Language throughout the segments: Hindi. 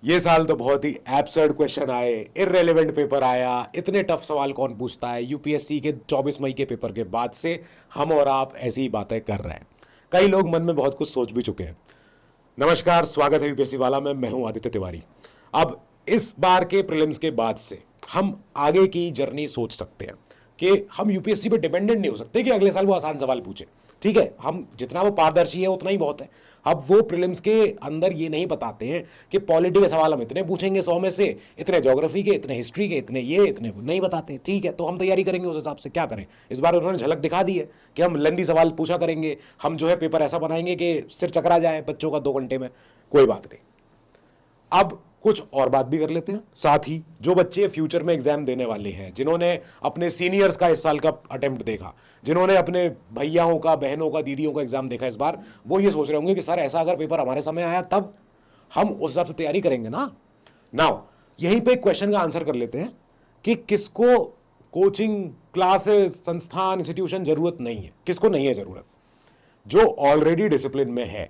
ये साल तो बहुत ही एब्सर्ड क्वेश्चन आए, इररेलेवेंट पेपर आया, इतने टफ सवाल कौन पूछता है। यूपीएससी के 24 मई के पेपर के बाद से हम और आप ऐसी ही बातें कर रहे हैं। कई लोग मन में बहुत कुछ सोच भी चुके हैं। नमस्कार, स्वागत है यूपीएससी वाला में। मैं हूं आदित्य तिवारी। अब इस बार के प्रीलिम्स के बाद से हम आगे की जर्नी सोच सकते हैं कि हम यूपीएससी पे डिपेंडेंट नहीं हो सकते कि अगले साल वो आसान सवाल पूछे। ठीक है, हम जितना वो पारदर्शी है उतना ही बहुत है। अब वो प्रीलिम्स के अंदर ये नहीं बताते हैं कि पॉलिटी के सवाल हम इतने पूछेंगे 100 में से, इतने ज्योग्राफी के, इतने हिस्ट्री के, इतने ये, इतने वो नहीं बताते। ठीक है, तो हम तैयारी करेंगे उस हिसाब से। क्या करें, इस बार उन्होंने झलक दिखा दी है कि हम लंबी सवाल पूछा करेंगे, हम जो है पेपर ऐसा बनाएंगे कि सिर चकरा जाए बच्चों का 2 घंटे में। कोई बात नहीं, अब कुछ और बात भी कर लेते हैं। साथ ही जो बच्चे फ्यूचर में एग्जाम देने वाले हैं, जिन्होंने अपने सीनियर्स का इस साल का अटेम्प्ट देखा, जिन्होंने अपने भैयाओं का, बहनों का, दीदियों का एग्जाम देखा इस बार, वो ये सोच रहे होंगे कि सर ऐसा अगर पेपर हमारे समय आया तब हम उस हिसाब से तैयारी करेंगे ना। नाउ यहीं पे क्वेश्चन का आंसर कर लेते हैं कि किसको कोचिंग क्लासेस, संस्थान, इंस्टीट्यूशन जरूरत नहीं है, किसको नहीं है जरूरत। जो ऑलरेडी डिसिप्लिन में है,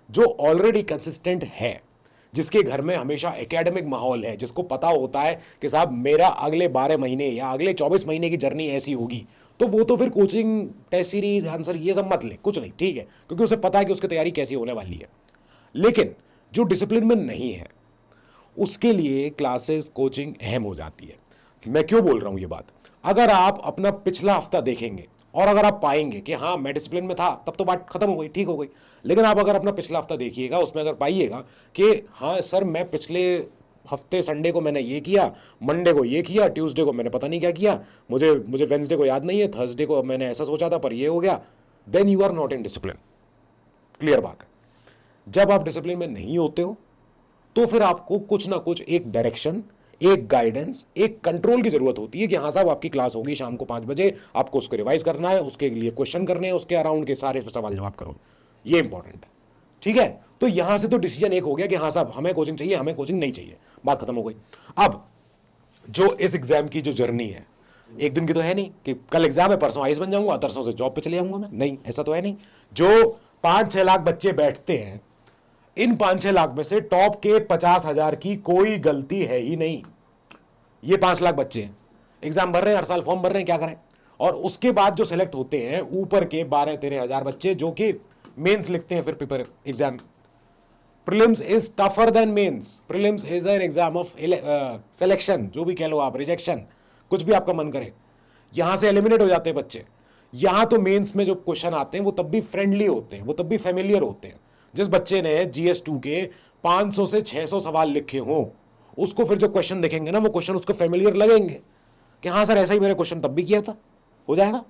जो ऑलरेडी कंसिस्टेंट है, जिसके घर में हमेशा एकेडमिक माहौल है, जिसको पता होता है कि साहब मेरा अगले 12 महीने या अगले 24 महीने की जर्नी ऐसी होगी, तो वो तो फिर कोचिंग, टेस्ट सीरीज, आंसर ये सब मत ले, कुछ नहीं। ठीक है, क्योंकि उसे पता है कि उसकी तैयारी कैसी होने वाली है। लेकिन जो डिसिप्लिन में नहीं है उसके लिए क्लासेस, कोचिंग अहम हो जाती है। मैं क्यों बोल रहा हूं ये बात? अगर आप अपना पिछला हफ्ता देखेंगे और अगर आप पाएंगे कि हाँ मैं डिसिप्लिन में था, तब तो बात खत्म हो गई, ठीक हो गई। लेकिन आप अगर अपना पिछला हफ्ता देखिएगा, उसमें अगर पाइएगा कि हाँ सर मैं पिछले हफ्ते संडे को मैंने ये किया, मंडे को ये किया, ट्यूसडे को मैंने पता नहीं क्या किया, मुझे मुझे वेंसडे को याद नहीं है, थर्सडे को मैंने ऐसा सोचा था पर ये हो गया, then you are not in discipline. Clear बात है। जब आप डिसिप्लिन में नहीं होते हो तो फिर आपको कुछ ना कुछ एक डायरेक्शन, एक गाइडेंस, एक कंट्रोल की जरूरत होती है कि हाँ साहब आपकी क्लास होगी शाम को 5 बजे, आपको उसको रिवाइज करना है, उसके लिए क्वेश्चन करने हैं, उसके अराउंड के सारे सवाल जवाब करो। ये इंपॉर्टेंट है। ठीक है, तो यहां से तो डिसीजन एक हो गया कि हाँ साहब हमें कोचिंग चाहिए, हमें कोचिंग नहीं चाहिए, बात खत्म हो गई। अब जो इस एग्जाम की जो जर्नी है, एक दिन की तो है नहीं कि कल एग्जाम है परसों आईएएस बन जाऊंगा, तरसों से जॉब पे चले जाऊंगा मैं, नहीं, ऐसा तो है नहीं। जो 5-6 लाख बच्चे बैठते हैं, इन 5-6 लाख में से टॉप के 50,000 की कोई गलती है ही नहीं। ये 5 लाख बच्चे हैं, एग्जाम भर रहे हैं, हर साल फॉर्म भर रहे हैं, क्या करें। और उसके बाद जो सेलेक्ट होते हैं ऊपर के 12-13 हजार बच्चे, जो कि मेंस लिखते हैं फिर paper exam. Prelims is tougher than mains. Prelims is an exam of selection, जो भी कह लो आप, रिजेक्शन, कुछ भी आपका मन करे। यहां से एलिमिनेट हो जाते हैं बच्चे। यहां तो मेंस में जो क्वेश्चन आते हैं वो तब भी फ्रेंडली होते हैं, वो तब भी फेमिलियर होते हैं। जिस बच्चे ने जीएस 2 के 500 से 600 सवाल लिखे हों, उसको फिर जो क्वेश्चन देखेंगे ना, वो क्वेश्चन उसको फेमिलियर लगेंगे कि हाँ सर ऐसा ही मेरे क्वेश्चन तब भी किया था, हो जाएगा।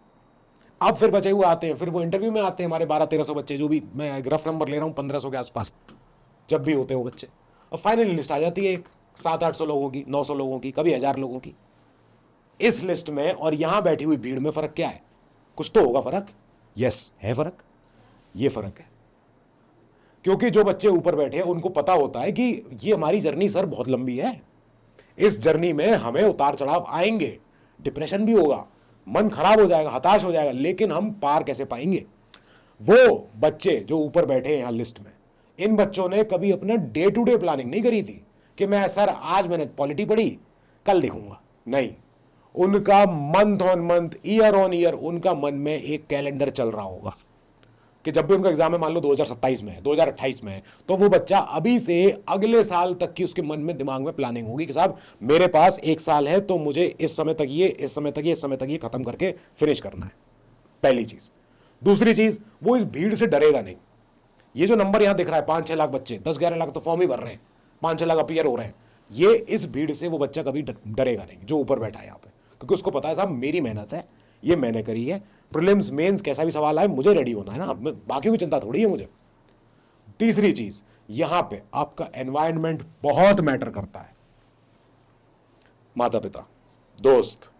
अब फिर बचे हुए आते हैं, फिर वो इंटरव्यू में आते हैं हमारे 1200-1300 बच्चे, जो भी मैं एक रफ नंबर ले रहा हूँ, 1500 के आसपास जब भी होते हैं वो बच्चे। और फाइनली लिस्ट आ जाती है एक 700-800 लोगों की, 900 लोगों की, कभी 1000 लोगों की। इस लिस्ट में और यहां बैठी हुई भीड़ में फर्क क्या है? कुछ तो होगा फर्क। यस, है फर्क, ये फर्क है। क्योंकि जो बच्चे ऊपर बैठे हैं उनको पता होता है कि ये हमारी जर्नी सर बहुत लंबी है, इस जर्नी में हमें उतार चढ़ाव आएंगे, डिप्रेशन भी होगा, मन खराब हो जाएगा, हताश हो जाएगा, लेकिन हम पार कैसे पाएंगे। वो बच्चे जो ऊपर बैठे हैं यहां लिस्ट में, इन बच्चों ने कभी अपना डे टू डे प्लानिंग नहीं करी थी कि मैं सर आज मैंने पॉलिटी पढ़ी, कल देखूंगा, नहीं। उनका month on month, year on year उनका मन में एक कैलेंडर चल रहा होगा कि जब भी उनका एग्जाम है, मान लो 2027 में है, 2028 में है, तो वो बच्चा अभी से अगले साल तक की उसके मन में, दिमाग में प्लानिंग होगी कि साहब मेरे पास 1 साल है, तो मुझे इस समय तक ये, इस समय तक ये, इस समय तक ये खत्म करके फिनिश करना है। पहली चीज। दूसरी चीज, वो इस भीड़ से डरेगा नहीं। ये जो नंबर यहां दिख रहा है 5-6 लाख बच्चे, 10-11 लाख तो फॉर्म ही भर रहे हैं, 5-6 लाख अपीयर हो रहे हैं, ये इस भीड़ से वो बच्चा कभी डरेगा नहीं जो ऊपर बैठा है यहाँ पे, क्योंकि उसको पता है साहब मेरी मेहनत है, ये मैंने करी है। प्रीलिम्स मेंस कैसा भी सवाल आए मुझे रेडी होना है ना, बाकी की चिंता थोड़ी है मुझे। तीसरी चीज, यहां पे आपका एनवायरनमेंट बहुत मैटर करता है। माता पिता, दोस्त,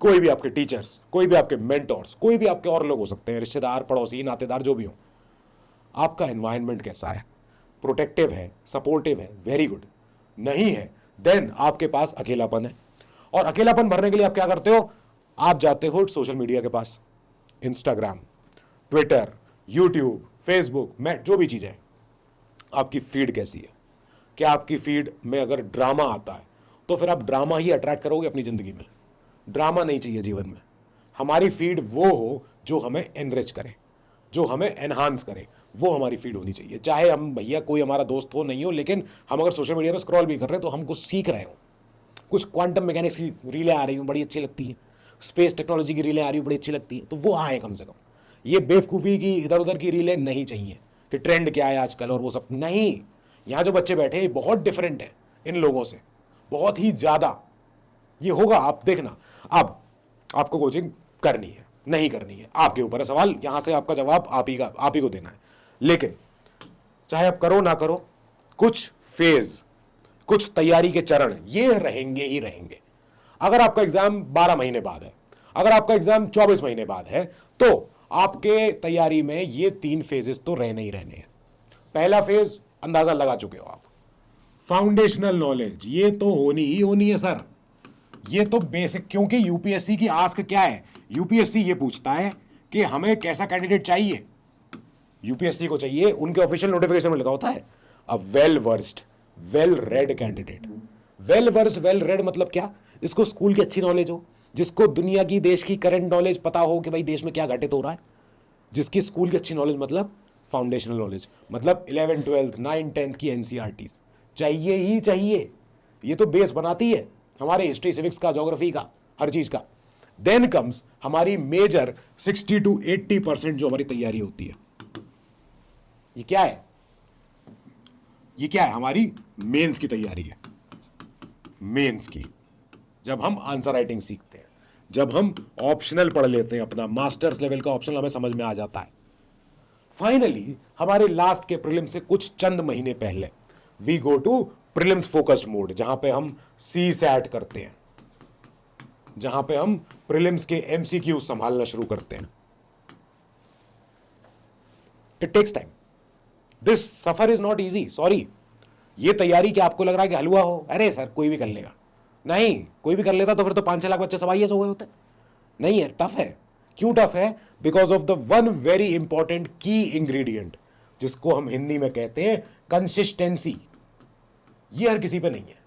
कोई भी आपके टीचर्स, कोई भी आपके मेंटोर्स, कोई भी आपके और लोग हो सकते हैं, रिश्तेदार, पड़ोसी, नातेदार, जो भी हो, आपका एनवायरनमेंट कैसा है? प्रोटेक्टिव है, सपोर्टिव है, वेरी गुड। नहीं है, देन आपके पास अकेलापन है। और अकेलापन भरने के लिए आप क्या करते हो? आप जाते हो सोशल मीडिया के पास, इंस्टाग्राम, ट्विटर, यूट्यूब, फेसबुक, मैट, जो भी चीज़ है। आपकी फीड कैसी है? कि आपकी फीड में अगर ड्रामा आता है तो फिर आप ड्रामा ही अट्रैक्ट करोगे अपनी जिंदगी में। ड्रामा नहीं चाहिए जीवन में। हमारी फीड वो हो जो हमें एनरिच करे, जो हमें एनहांस करे, वो हमारी फीड होनी चाहिए। चाहे हम भैया कोई हमारा दोस्त हो नहीं हो, लेकिन हम अगर सोशल मीडिया पर स्क्रॉल भी कर रहे हैं तो हम कुछ सीख रहे हो। कुछ क्वांटम मैकेनिक्स की रीलें आ रही हूँ, बड़ी अच्छी लगती है। स्पेस टेक्नोलॉजी की रीलें आ रही हूँ, बड़ी अच्छी लगती है, तो वो आए कम से कम। ये बेवकूफ़ी की इधर उधर की रीलें नहीं चाहिए कि ट्रेंड क्या है आजकल और वो सब नहीं। यहाँ जो बच्चे बैठे हैं बहुत डिफरेंट है इन लोगों से, बहुत ही ज़्यादा। ये होगा, आप देखना। अब आपको कोचिंग करनी है नहीं करनी है आपके ऊपर है सवाल, यहां से आपका जवाब आप ही को देना है। लेकिन चाहे आप करो ना करो, कुछ फेज, कुछ तैयारी के चरण ये रहेंगे ही रहेंगे। अगर आपका एग्जाम 12 महीने बाद है, अगर आपका एग्जाम 24 महीने बाद है, तो आपके तैयारी में ये 3 फेजेस तो रहने ही रहने हैं। पहला फेज अंदाजा लगा चुके हो आप, फाउंडेशनल नॉलेज, ये तो होनी ही होनी है सर। ये तो बेसिक, क्योंकि यूपीएससी की आस्क क्या है, यूपीएससी ये पूछता है कि हमें कैसा कैंडिडेट चाहिए। यूपीएससी को चाहिए, उनके ऑफिशियल नोटिफिकेशन में लिखा होता है, a well versed well read candidate. Well versed well read मतलब क्या? जिसको स्कूल की अच्छी नॉलेज हो, जिसको दुनिया की देश की करंट नॉलेज पता हो कि भाई देश में क्या घटित हो रहा है। जिसकी स्कूल की अच्छी नॉलेज मतलब फाउंडेशनल नॉलेज, मतलब 11 12 9 10 की एनसीईआरटी चाहिए ही चाहिए। ये तो बेस बनाती है हमारे हिस्ट्री सिविक्स का, ज्योग्राफी का, हर चीज का। देन कम्स हमारी मेजर 60 to 80% जो हमारी तैयारी होती है। ये क्या है? ये क्या है? हमारी मेंस की तैयारी है। मेंस की, जब हम आंसर राइटिंग सीखते हैं, जब हम ऑप्शनल पढ़ लेते हैं, अपना मास्टर्स लेवल का ऑप्शनल हमें समझ में आ जाता है। फाइनली हमारे लास्ट के प्रीलिम से कुछ चंद महीने पहले we go to prelims focused mode, जहां पे हम सी सैट करते हैं, जहां पे हम प्रीलिम्स के एमसीक्यू संभालना शुरू करते हैं। इट टेक्स टाइम, दिस सफर इज नॉट इजी, सॉरी। ये तैयारी क्या आपको लग रहा है कि हलवा हो? अरे सर कोई भी कर लेगा। नहीं, कोई भी कर लेता तो फिर तो 5-6 लाख बच्चे सवाई हो गए होते। नहीं है, टफ है। क्यों टफ है? Because of the one very important की इंग्रेडिएंट, जिसको हम हिंदी में कहते हैं कंसिस्टेंसी। ये हर किसी पे नहीं है।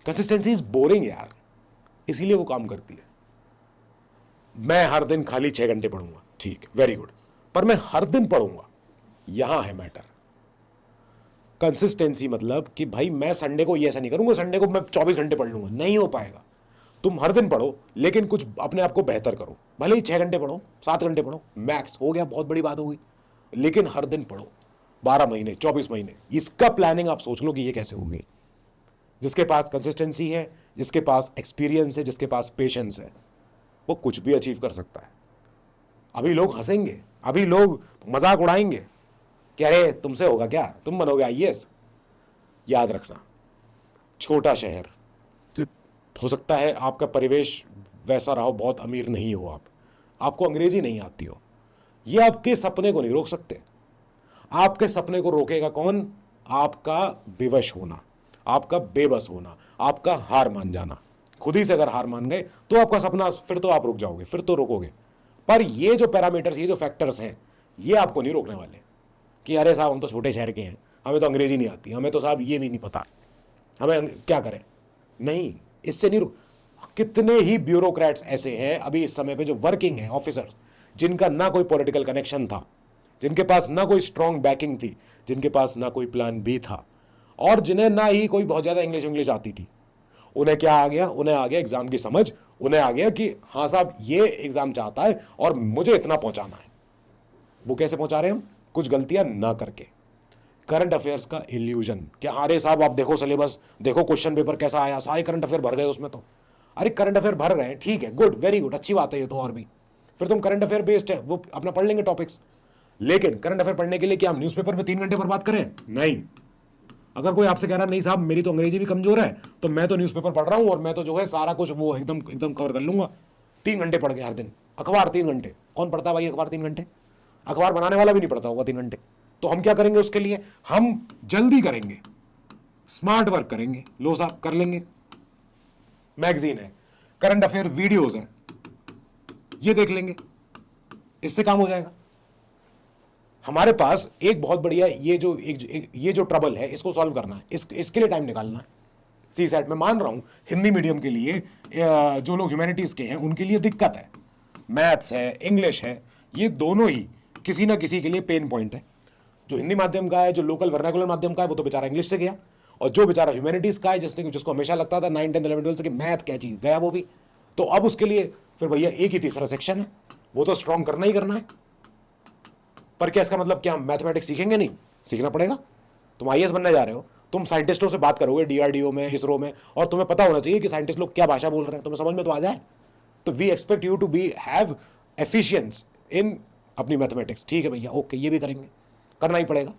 कंसिस्टेंसी इज बोरिंग यार, इसीलिए वो काम करती है। मैं हर दिन खाली 6 घंटे पढ़ूंगा, ठीक है, वेरी गुड, पर मैं हर दिन पढ़ूंगा, यहां है मैटर। कंसिस्टेंसी मतलब कि भाई मैं संडे को ये ऐसा नहीं करूंगा, संडे को मैं 24 घंटे पढ़ लूंगा, नहीं हो पाएगा। तुम हर दिन पढ़ो, लेकिन कुछ अपने आप को बेहतर करो। भले ही 6 घंटे पढ़ो, 7 घंटे पढ़ो, मैक्स हो गया, बहुत बड़ी बात हो गई, लेकिन हर दिन पढ़ो। 12 महीने, 24 महीने, इसका प्लानिंग आप सोच लो कि ये कैसे होगी। जिसके पास कंसिस्टेंसी है, जिसके पास एक्सपीरियंस है, जिसके पास पेशेंस है, वो कुछ भी अचीव कर सकता है। अभी लोग हंसेंगे, अभी लोग मजाक उड़ाएंगे कि अरे तुमसे होगा क्या, तुम बनोगे आईएएस। याद रखना, छोटा शहर, हो सकता है आपका परिवेश वैसा रहा हो, बहुत अमीर नहीं हो आप, आपको अंग्रेजी नहीं आती हो, ये आपके सपने को नहीं रोक सकते। आपके सपने को रोकेगा कौन? आपका विवश होना, आपका बेबस होना, आपका हार मान जाना। खुद ही से अगर हार मान गए तो आपका सपना, फिर तो आप रुक जाओगे, फिर तो रोकोगे। पर ये जो पैरामीटर्स, ये जो फैक्टर्स हैं, ये आपको नहीं रोकने वाले कि अरे साहब हम तो छोटे शहर के हैं, हमें तो अंग्रेजी नहीं आती, हमें तो साहब ये भी नहीं पता, हमें क्या करें। नहीं, इससे नहीं रुक। कितने ही ब्यूरोक्रेट्स ऐसे हैं अभी इस समय पे जो वर्किंग है ऑफिसर्स, जिनका ना कोई पॉलिटिकल कनेक्शन था, जिनके पास ना कोई स्ट्रॉन्ग बैकिंग थी, जिनके पास ना कोई प्लान बी था, और जिन्हें ना ही कोई बहुत ज़्यादा इंग्लिश आती थी। उन्हें क्या आ गया? उन्हें आ गया एग्जाम की समझ, उन्हें आ गया कि हाँ साहब ये एग्जाम चाहता है और मुझे इतना पहुंचाना है। वो कैसे पहुंचा रहे हैं हम? कुछ गलतियां ना करके। करंट अफेयर्स का इल्यूजन, क्या अरे साहब आप देखो सिलेबस, देखो क्वेश्चन पेपर कैसा आया, सारे करंट अफेयर भर गए उसमें तो। अरे करंट अफेयर भर रहे हैं, ठीक है, गुड, वेरी गुड, अच्छी बात है ये तो। और भी फिर तुम करंट अफेयर बेस्ड है, वो अपना पढ़ लेंगे टॉपिक्स। लेकिन करंट अफेयर पढ़ने के लिए क्या हम न्यूज़पेपर में 3 घंटे बर्बाद करें? नहीं। अगर कोई आपसे कह रहा नहीं साहब मेरी तो अंग्रेजी भी कमजोर है, तो मैं तो न्यूज़पेपर पढ़ रहा हूं और मैं तो जो है सारा कुछ वो एकदम एकदम कवर कर लूंगा, 3 घंटे पढ़ के हर दिन। अखबार 3 घंटे, कौन पढ़ता है भाई अखबार 3 घंटे? अखबार बनाने वाला भी नहीं पढ़ता होगा 3 घंटे। तो हम क्या करेंगे उसके लिए? हम जल्दी करेंगे, स्मार्ट वर्क करेंगे। लो साहब कर लेंगे, मैगजीन है, करंट अफेयर वीडियोस हैं, ये देख लेंगे, इससे काम हो जाएगा। हमारे पास एक बहुत बढ़िया ये जो ट्रबल है इसको सॉल्व करना है, इसके लिए टाइम निकालना है। सी सेट में मान रहा हूं हिंदी मीडियम के लिए जो लोग ह्यूमैनिटीज के हैं उनके लिए दिक्कत है, मैथ्स है, इंग्लिश है, ये दोनों ही किसी ना किसी के लिए पेन पॉइंट है। जो हिंदी माध्यम का है, जो लोकल वर्नाकुलर माध्यम का है, वो तो बेचारा इंग्लिश से गया, और जो बेचारा ह्यूमैनिटीज का है जिसको हमेशा लगता था 9, 10, 11, 12 से कि मैथ क्या चीज, गया वो भी। तो अब उसके लिए फिर भैया एक ही तीसरा सेक्शन है, वो तो स्ट्रॉन्ग करना ही करना है। पर क्या इसका मतलब क्या हम मैथमेटिक्स सीखेंगे नहीं? सीखना पड़ेगा। तुम आईएएस बनने जा रहे हो, तुम साइंटिस्टों से बात करोगे डीआरडीओ में, इसरो में, और तुम्हें पता होना चाहिए कि साइंटिस्ट लोग क्या भाषा बोल रहे हैं, तुम्हें समझ में तो आ जाए। तो we expect you to be have efficiency in अपनी मैथमेटिक्स। ठीक है भैया, ओके, ये भी करेंगे, करना ही पड़ेगा,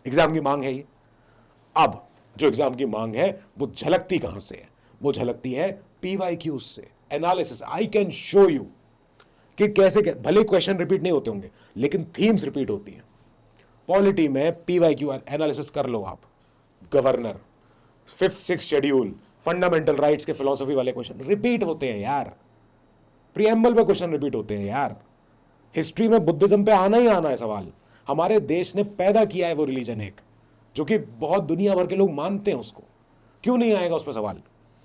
एग्जाम की मांग है ये। अब जो एग्जाम की मांग है वो झलकती कहां से है? वो झलकती है पीवाईक्यूज से, analysis. I can show you कि कैसे भले क्वेश्चन रिपीट नहीं होते होंगे लेकिन थीम्स रिपीट होती हैं। पॉलिटी में पीवाईक्यू एनालिसिस कर लो आप, governor, 5th 6th schedule, fundamental rights के फिलोसफी वाले क्वेश्चन रिपीट होते हैं यार, प्रीएम्बल में क्वेश्चन रिपीट होते हैं यार। हिस्ट्री में बुद्धिज्म पे आना ही आना है सवाल। हमारे देश ने पैदा किया है वो रिलीजन एक, जो कि बहुत दुनिया भर के लोग मानते हैं उसको, क्यों नहीं आएगा उस पर सवाल?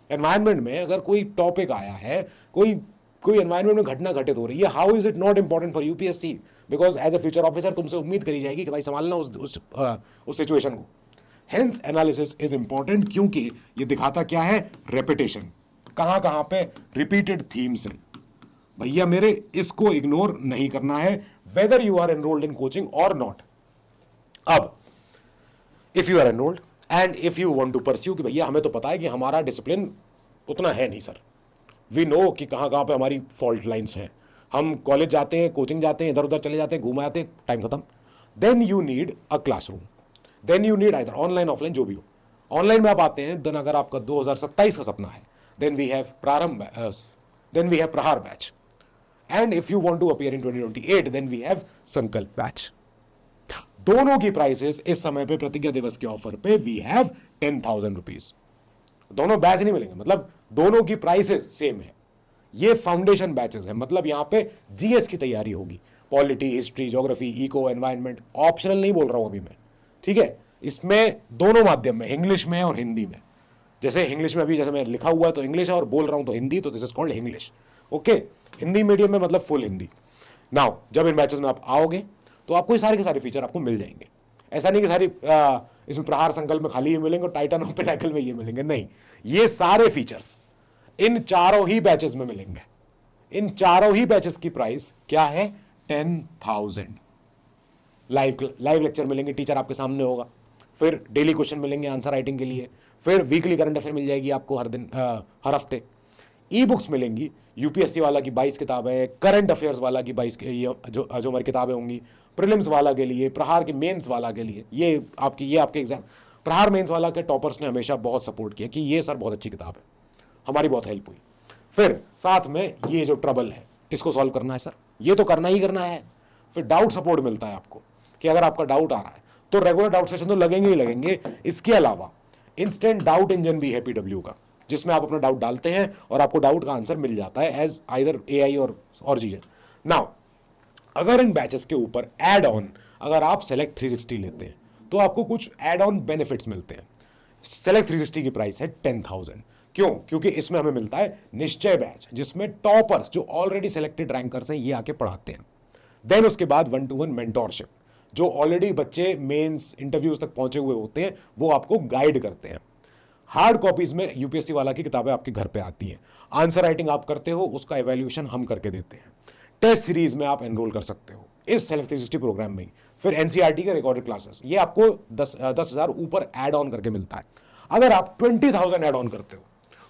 एनवायरमेंट में अगर कोई टॉपिक आया है, कोई एनवायरमेंट में घटना घटित हो रही है, how is it not important for UPSC? Because as a future officer तुमसे उम्मीद करी जाएगी कि भाई संभालना उस सिचुएशन को। हेंस एनालिसिस इज इंपॉर्टेंट, क्योंकि ये दिखाता क्या है? रेपिटेशन, कहां कहां पे रिपीटेड थीम्स हैं। भैया मेरे, इसको इग्नोर नहीं करना है, whether you are enrolled in coaching और नॉट। अब if you are enrolled and if you want to pursue, कि भैया हमें तो पता है कि हमारा डिसिप्लिन उतना है नहीं सर, वी नो कि कहाँ कहाँ पे हमारी फॉल्ट लाइन्स हैं, हम कॉलेज जाते हैं, कोचिंग जाते हैं, इधर उधर चले जाते हैं, घूम आते हैं, टाइम खत्म। Then you need a classroom, then you need either online offline जो भी हो। ऑनलाइन में आप आते हैं, देन अगर आपका 2027 का सपना है, then we have Prahar batch, and if you want to appear in 2028 then we have Sankalp batch. दोनों की प्राइसेस इस समय पे प्रतिज्ञा दिवस के ऑफर पे वी हैव 10,000 रुपीज। दोनों बैच नहीं मिलेंगे, मतलब दोनों की प्राइसेस सेम है। ये फाउंडेशन बैचेस है, मतलब यहां पे जीएस की तैयारी होगी, polity, history, geography, eco, environment, optional नहीं बोल रहा हूं अभी मैं, ठीक है? इसमें दोनों माध्यम में, इंग्लिश में और हिंदी में। जैसे इंग्लिश में अभी जैसे मैं लिखा हुआ है तो इंग्लिश है और बोल रहा हूं तो हिंदी, तो this is called English, okay. Hindi medium में मतलब फुल हिंदी। नाउ जब इन बैचेस में आप आओगे तो आपको ये सारे के सारे फीचर आपको मिल जाएंगे। ऐसा नहीं कि सारी इसमें प्रहार संकल्प में खाली ये मिलेंगे और टाइटन ऑफ पिनाकल में ये मिलेंगे, नहीं, ये सारे फीचर्स इन चारों ही बैचेस में मिलेंगे। इन चारों ही बैचेस की प्राइस क्या है? 10,000। लाइव लेक्चर मिलेंगे, टीचर आपके सामने होगा, फिर डेली क्वेश्चन मिलेंगे आंसर राइटिंग के लिए, फिर वीकली करंट अफेयर मिल जाएगी आपको हर दिन, हर हफ्ते। ई बुक्स मिलेंगी, यूपीएससी वाला की 22 किताबें, करंट अफेयर्स वाला की 22 जो हमारी किताबें होंगी, प्रीलिम्स वाला के लिए, प्रहार के मेंस वाला के लिए, ये आपके एग्जाम, प्रहार मेंस वाला के टॉपर्स ने हमेशा बहुत सपोर्ट किया कि ये सर बहुत अच्छी किताब है, हमारी बहुत हेल्प हुई। फिर साथ में ये जो ट्रबल है इसको सॉल्व करना है सर, ये तो करना ही करना है। फिर डाउट सपोर्ट मिलता है आपको कि अगर आपका डाउट आ रहा है तो रेगुलर डाउट सेशन तो लगेंगे ही लगेंगे। इसके अलावा इंस्टेंट डाउट इंजन भी है पीडब्ल्यू का, जिसमें आप अपना डाउट डालते हैं और आपको डाउट का आंसर मिल जाता है एज आइदर एआई और चीजें। नाउ अगर इन बैचेस के ऊपर एड ऑन अगर आप सेलेक्ट 360 लेते हैं तो आपको कुछ एड ऑन बेनिफिट्स मिलते हैं। सेलेक्ट 360 की प्राइस है 10,000। क्यों? क्योंकि इसमें हमें मिलता है निश्चय बैच, जिसमें टॉपर्स जो ऑलरेडी सेलेक्टेड रैंकर्स हैं ये आके पढ़ाते हैं। देन उसके बाद 1-to-1 मेंटोरशिप, जो ऑलरेडी बच्चे मेंस इंटरव्यूज तक पहुंचे हुए होते हैं वो आपको गाइड करते हैं। हार्ड कॉपीज में यूपीएससी वाला की किताबें आपके घर पे आती हैं, आंसर राइटिंग आप करते हो, उसका एवेल्यूएशन हम करके देते हैं। टेस्ट सीरीज में आप एनरोल कर सकते हो इस सेलेक्ट 360 प्रोग्राम में ही। फिर एनसीईआरटी के रिकॉर्डेड क्लासेस, ये आपको 10,000 ऊपर ऐड ऑन करके मिलता है। अगर आप 20,000 ऐड ऑन करते हो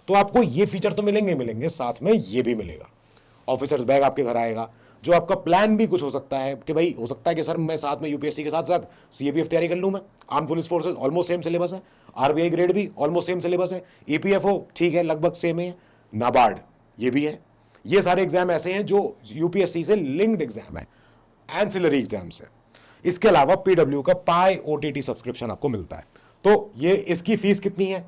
तो आपको ये फीचर तो मिलेंगे मिलेंगे, साथ में ये भी मिलेगा, ऑफिसर्स बैग आपके घर आएगा। जो आपका प्लान भी कुछ हो सकता है कि भाई हो सकता है कि सर मैं साथ में यूपीएससी के साथ साथ सीएपीएफ तैयारी कर लूँ, मैं arm police forces almost same syllabus है, आरबीआई ग्रेड भी ऑलमोस्ट सेम सिलेबस है, ईपीएफओ ठीक है लगभग सेम है, नाबार्ड ये भी है। ये सारे एग्जाम ऐसे हैं जो यूपीएससी से लिंक्ड एग्जाम है, एंसिलरी एग्जाम्स है। इसके अलावा पीडब्ल्यू का पाई ओटीटी सब्सक्रिप्शन आपको मिलता है। तो ये इसकी फीस कितनी है?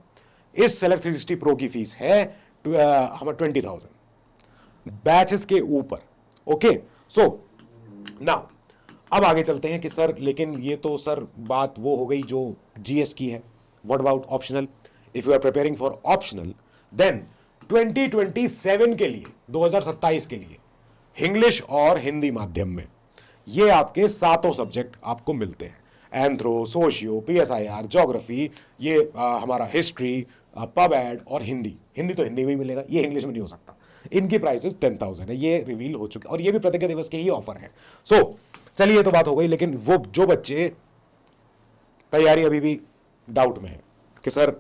इस सेलेक्ट 360 प्रो की फीस है हमारे 20,000 बैचेस के ऊपर, ओके। सो नाउ अब आगे चलते हैं कि सर, लेकिन ये तो सर बात वो हो गई जो जीएस की है। What about optional? If you are preparing for optional, then 2027 के लिए, 2027 के लिए इंग्लिश और हिंदी माध्यम में ये आपके सातों सब्जेक्ट आपको मिलते हैं। एंथ्रो, सोशियो, पीएसआईआर, ज्योग्राफी, ये हमारा हिस्ट्री, पब एड और हिंदी। हिंदी तो हिंदी में ही मिलेगा, ये इंग्लिश में नहीं हो सकता। इनकी प्राइसेस 10,000 है, ये रिवील हो चुके और ये भी प्रतिज्ञा दिवस के ही ऑफर है। सो चलिए, ये तो बात हो गई। लेकिन वो जो बच्चे तैयारी अभी भी डाउट में है कि सर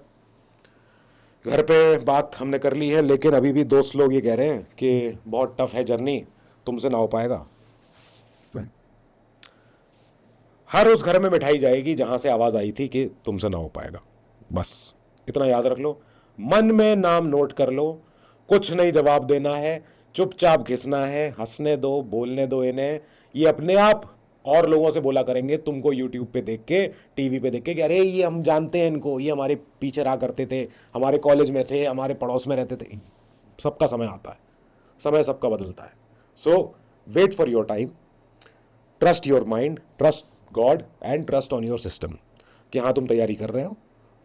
घर पे बात हमने कर ली है, लेकिन अभी भी दोस्त लोग ये कह रहे हैं कि बहुत टफ है जर्नी, तुमसे ना हो पाएगा। हर उस घर में मिठाई जाएगी जहां से आवाज आई थी कि तुमसे ना हो पाएगा। बस इतना याद रख लो, मन में नाम नोट कर लो। कुछ नहीं जवाब देना है, चुपचाप घिसना है, हंसने दो, बोलने दो इन्हें। ये अपने आप और लोगों से बोला करेंगे तुमको, यूट्यूब पे देख के, टीवी पे देख के कि अरे ये हम जानते हैं इनको, ये हमारे पीछे रहा करते थे, हमारे कॉलेज में थे, हमारे पड़ोस में रहते थे। सबका समय आता है, समय सबका बदलता है। So wait for your time, trust your mind, trust God and trust on your system कि हाँ तुम तैयारी कर रहे हो,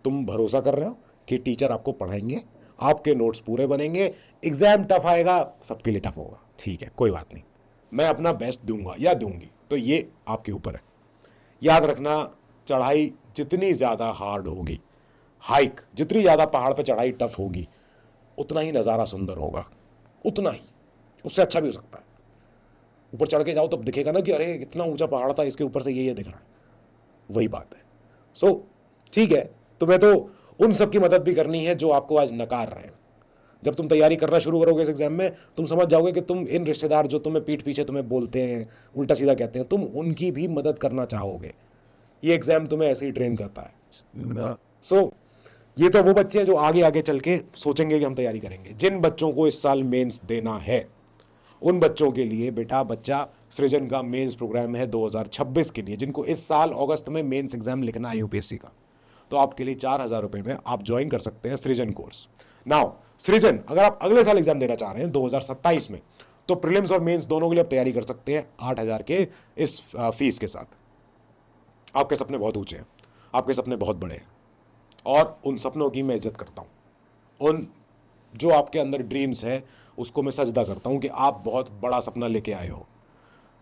तुम भरोसा कर रहे हो कि टीचर आपको पढ़ाएंगे, आपके नोट्स पूरे बनेंगे। एग्जाम टफ आएगा, सबके लिए टफ होगा, ठीक है, कोई बात नहीं, मैं अपना बेस्ट दूंगा या दूंगी, तो ये आपके ऊपर है। याद रखना, चढ़ाई जितनी ज़्यादा हार्ड होगी, हाइक जितनी ज़्यादा पहाड़ पर चढ़ाई टफ होगी, उतना ही नज़ारा सुंदर होगा, उतना ही, उससे अच्छा भी हो सकता है। ऊपर चढ़ के जाओ तब दिखेगा ना कि अरे इतना ऊंचा पहाड़ था, इसके ऊपर से ये दिख रहा है, वही बात है। सो ठीक है, तुम्हें तो उन सब की मदद भी करनी है जो आपको आज नकार रहे हैं। जब तुम तैयारी करना शुरू करोगे इस एग्जाम में, तुम समझ जाओगे कि तुम इन रिश्तेदार जो तुम्हें पीठ पीछे तुम्हें बोलते हैं, उल्टा सीधा कहते हैं, तुम उनकी भी मदद करना चाहोगे। ये एग्जाम तुम्हें ऐसे ही ट्रेन करता है। सो ये तो वो बच्चे हैं जो आगे आगे चल के सोचेंगे कि हम तैयारी करेंगे। जिन बच्चों को इस साल मेंस देना है, उन बच्चों के लिए बेटा बच्चा सृजन का मेंस प्रोग्राम है 2026 के लिए। जिनको इस साल अगस्त में मेंस एग्जाम लिखना है यूपीएससी का, तो आपके लिए 4,000 रुपए में आप ज्वाइन कर सकते हैं सृजन कोर्स। नाउ सृजन, अगर आप अगले साल एग्जाम देना चाह रहे हैं 2027 में, तो प्रीलिम्स और मेंस दोनों के लिए आप तैयारी कर सकते हैं 8,000 के इस फीस के साथ। आपके सपने बहुत ऊंचे हैं, आपके सपने बहुत बड़े हैं, और उन सपनों की मैं इज्जत करता हूं। उन जो आपके अंदर ड्रीम्स है उसको मैं सजदा करता हूं कि आप बहुत बड़ा सपना लेके आए हो।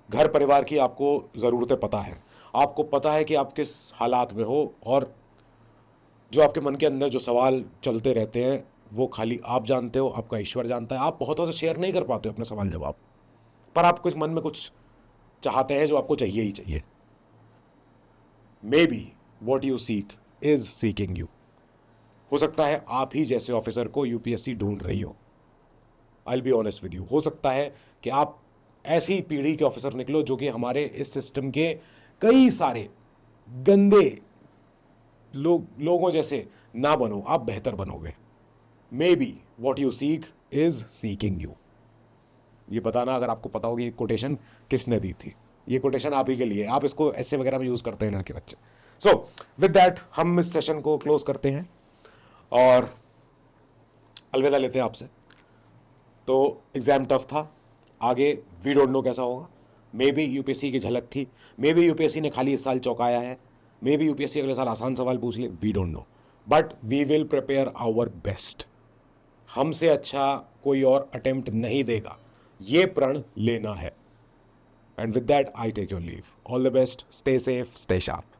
घर परिवार की आपको ज़रूरतें पता है, आपको पता है कि आप किस हालात में हो, और जो आपके मन के अंदर जो सवाल चलते रहते हैं वो खाली आप जानते हो, आपका ईश्वर जानता है। आप बहुतों से शेयर नहीं कर पाते हो अपने सवाल जवाब, पर आप कुछ मन में कुछ चाहते हैं जो आपको चाहिए ही चाहिए। May be what you seek is seeking you. हो सकता है आप ही जैसे ऑफिसर को यूपीएससी ढूंढ रही हो। आई बी ऑनेस्ट विद यू, हो सकता है कि आप ऐसी पीढ़ी के ऑफिसर निकलो जो कि हमारे इस सिस्टम के कई सारे गंदे लोगों जैसे ना बनो, आप बेहतर बनोगे। May be what you seek is seeking you. ये बताना अगर आपको पता होगी कोटेशन किसने दी थी। ये कोटेशन आप ही के लिए, आप इसको ऐसे वगैरह में यूज करते हैं लड़के बच्चे। सो विद दैट हम इस सेशन को क्लोज करते हैं और अलविदा लेते हैं आपसे। तो एग्जाम टफ था, आगे वी डोंट नो कैसा होगा। मे बी यूपीएससी की झलक थी, मे बी यूपीएससी ने खाली इस साल चौंकाया है, मे बी यूपीएससी अगले साल आसान सवाल पूछ ले, we don't know, but we will prepare our best. हमसे अच्छा कोई और अटेम्प्ट नहीं देगा, ये प्रण लेना है। And with that I take your leave. All the best, stay safe, stay sharp.